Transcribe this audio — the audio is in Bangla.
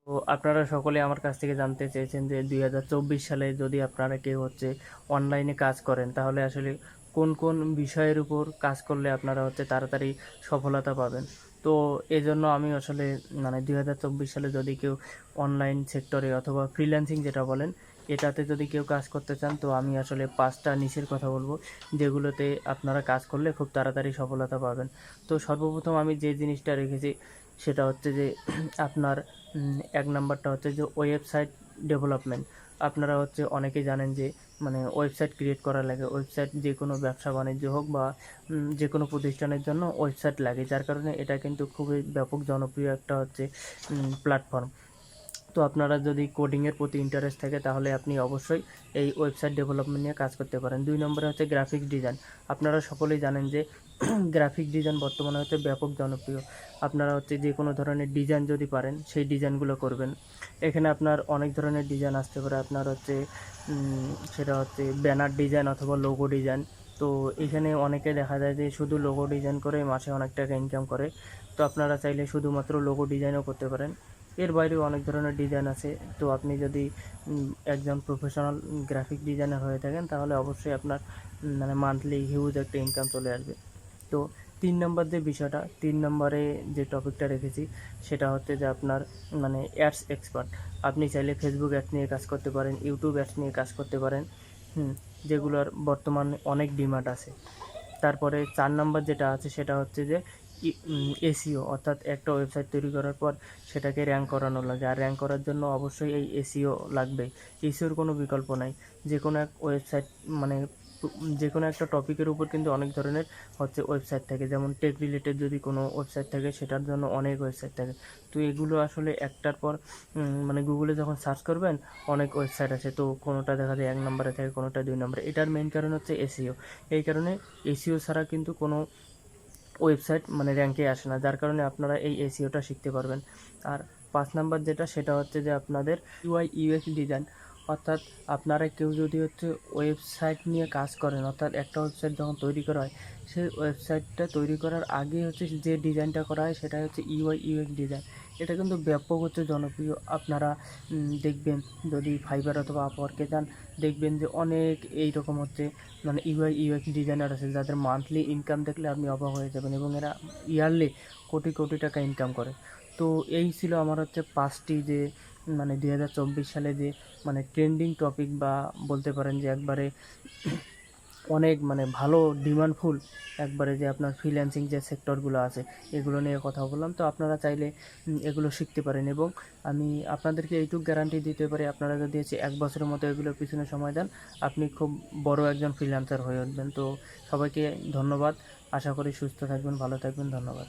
তো আপনারা সকলে আমার কাছ থেকে জানতে চেয়েছেন যে 2024 সালে যদি আপনারা কেউ অনলাইনে কাজ করেন, তাহলে আসলে কোন কোন বিষয়ের উপর কাজ করলে আপনারা তাড়াতাড়ি সফলতা পাবেন। তো এজন্য আমি আসলে 2024 সালে যদি কেউ অনলাইন সেক্টরে অথবা ফ্রিল্যান্সিং যেটা বলেন, এটাতে যদি কেউ কাজ করতে চান, তো আমি আসলে 5টা নিশের কথা বলবো, যেগুলোতে আপনারা কাজ করলে খুব তাড়াতাড়ি সফলতা পাবেন। তো সর্বপ্রথম আমি যে জিনিসটা রেখেছি সেটা হচ্ছে যে আপনার ১ নাম্বারটা হচ্ছে যে ওয়েবসাইট ডেভেলপমেন্ট। আপনারা অনেকেই জানেন যে ওয়েবসাইট ক্রিয়েট করা লাগে। ওয়েবসাইট যেকোনো ব্যবসা-বাণিজ্য হোক বা যেকোনো প্রতিষ্ঠানের জন্য ওয়েবসাইট লাগে। যার কারণে এটা কিন্তু খুবই ব্যাপক জনপ্রিয় একটা প্ল্যাটফর্ম। তো আপনারা যদি কোডিংয়ের প্রতি ইন্টারেস্ট থাকে, তাহলে আপনি অবশ্যই এই ওয়েবসাইট ডেভেলপমেন্ট নিয়ে কাজ করতে পারেন। ২ নম্বরে হচ্ছে গ্রাফিক্স ডিজাইন। আপনারা সকলেই জানেন যে গ্রাফিক ডিজাইন বর্তমানে ব্যাপক জনপ্রিয়। আপনারা যে কোনো ধরনের ডিজাইন যদি পারেন, সেই ডিজাইনগুলো করবেন। এখানে আপনার অনেক ধরনের ডিজাইন আসতে পারে। আপনার সেটা ব্যানার ডিজাইন অথবা লোগো ডিজাইন। তো এখানে অনেকে দেখা যায় যে শুধু লোগো ডিজাইন করে মাসে অনেক টাকা ইনকাম করে। তো আপনারা চাইলে শুধুমাত্র লোগো ডিজাইনও করতে পারেন। এর বাইরেও অনেক ধরনের ডিজাইন আছে। তো আপনি যদি একজন প্রফেশনাল গ্রাফিক ডিজাইনার হয়ে থাকেন, তাহলে অবশ্যই আপনার মান্থলি হিউজ একটা ইনকাম চলে আসবে। তো ৩ নম্বর যে বিষয়টা, ৩ নম্বরে যে টপিকটা রেখেছি, সেটা হচ্ছে যে আপনার অ্যাডস এক্সপার্ট। আপনি চাইলে ফেসবুক অ্যাডস নিয়ে কাজ করতে পারেন, ইউটিউব অ্যাডস নিয়ে কাজ করতে পারেন, যেগুলোর বর্তমানে অনেক ডিমান্ড আছে। তারপরে ৪ নাম্বার যেটা আছে সেটা হচ্ছে যে এসইও, অর্থাৎ একটা ওয়েবসাইট তৈরি করার পর সেটাকে র্যাঙ্ক করানো লাগে। আর র্যাঙ্ক করার জন্য অবশ্যই এই এসইও লাগবেই। এসইওর কোনো বিকল্প নাই। যেকোনো এক ওয়েবসাইট মানে যেকোনো একটা টপিকের উপর কিন্তু অনেক ধরনের ওয়েবসাইট থাকে। যেমন টেক রিলেটেড যদি কোনো ওয়েবসাইট থাকে, সেটার জন্য অনেক ওয়েবসাইট থাকে। তো এগুলো আসলে একটার পর গুগলে যখন সার্চ করবেন, অনেক ওয়েবসাইট আছে। তো কোনোটা দেখা যায় ১ নম্বরে থাকে, কোনোটা ২ নম্বরে। এটার মেইন কারণ হচ্ছে এসইও। এই কারণে এসইও ছাড়া কিন্তু কোনো ওয়েবসাইট র্যাঙ্কে আসে না। যার কারণে আপনারা এই এসইওটা শিখতে পারবেন। আর ৫ নাম্বার যেটা, সেটা হচ্ছে যে আপনাদের ইউআই ইউএক্স ডিজাইন। অর্থাৎ আপনারা কেউ যদি ওয়েবসাইট নিয়ে কাজ করেন, অর্থাৎ একটা ওয়েবসাইট যখন তৈরি করা হয়, সেই ওয়েবসাইটটা তৈরি করার আগে যে ডিজাইনটা করা হয়, সেটা হচ্ছে ইউআই ইউএক্স ডিজাইন। এটা কিন্তু ব্যাপক জনপ্রিয়। আপনারা দেখবেন, যদি ফাইবার অথবা আপওয়ার্কে যান, দেখবেন যে অনেক এইরকম ইউআই ইউএক্স ডিজাইনার আছে, যাদের মান্থলি ইনকাম দেখলে আপনি অবাক হয়ে যাবেন, এবং এরা ইয়ারলি কোটি কোটি টাকা ইনকাম করে। তো এই ছিল আমার 5টি যে 2024 সালে যে ট্রেন্ডিং টপিক, বা বলতে পারেন যে একবারে অনেক ভালো ডিমান্ডফুল, একবারে যে আপনার ফ্রিল্যান্সিং যে সেক্টরগুলো আছে, এগুলো নিয়ে কথা বললাম। তো আপনারা চাইলে এগুলো শিখতে পারেন, এবং আমি আপনাদেরকে এইটুকু গ্যারান্টি দিতে পারি, আপনারা যদি ১ বছরের মতো এগুলোর পিছনে সময় দেন, আপনি খুব বড় একজন ফ্রিল্যান্সার হয়ে উঠবেন। তো সবাইকে ধন্যবাদ। আশা করি সুস্থ থাকবেন, ভালো থাকবেন। ধন্যবাদ।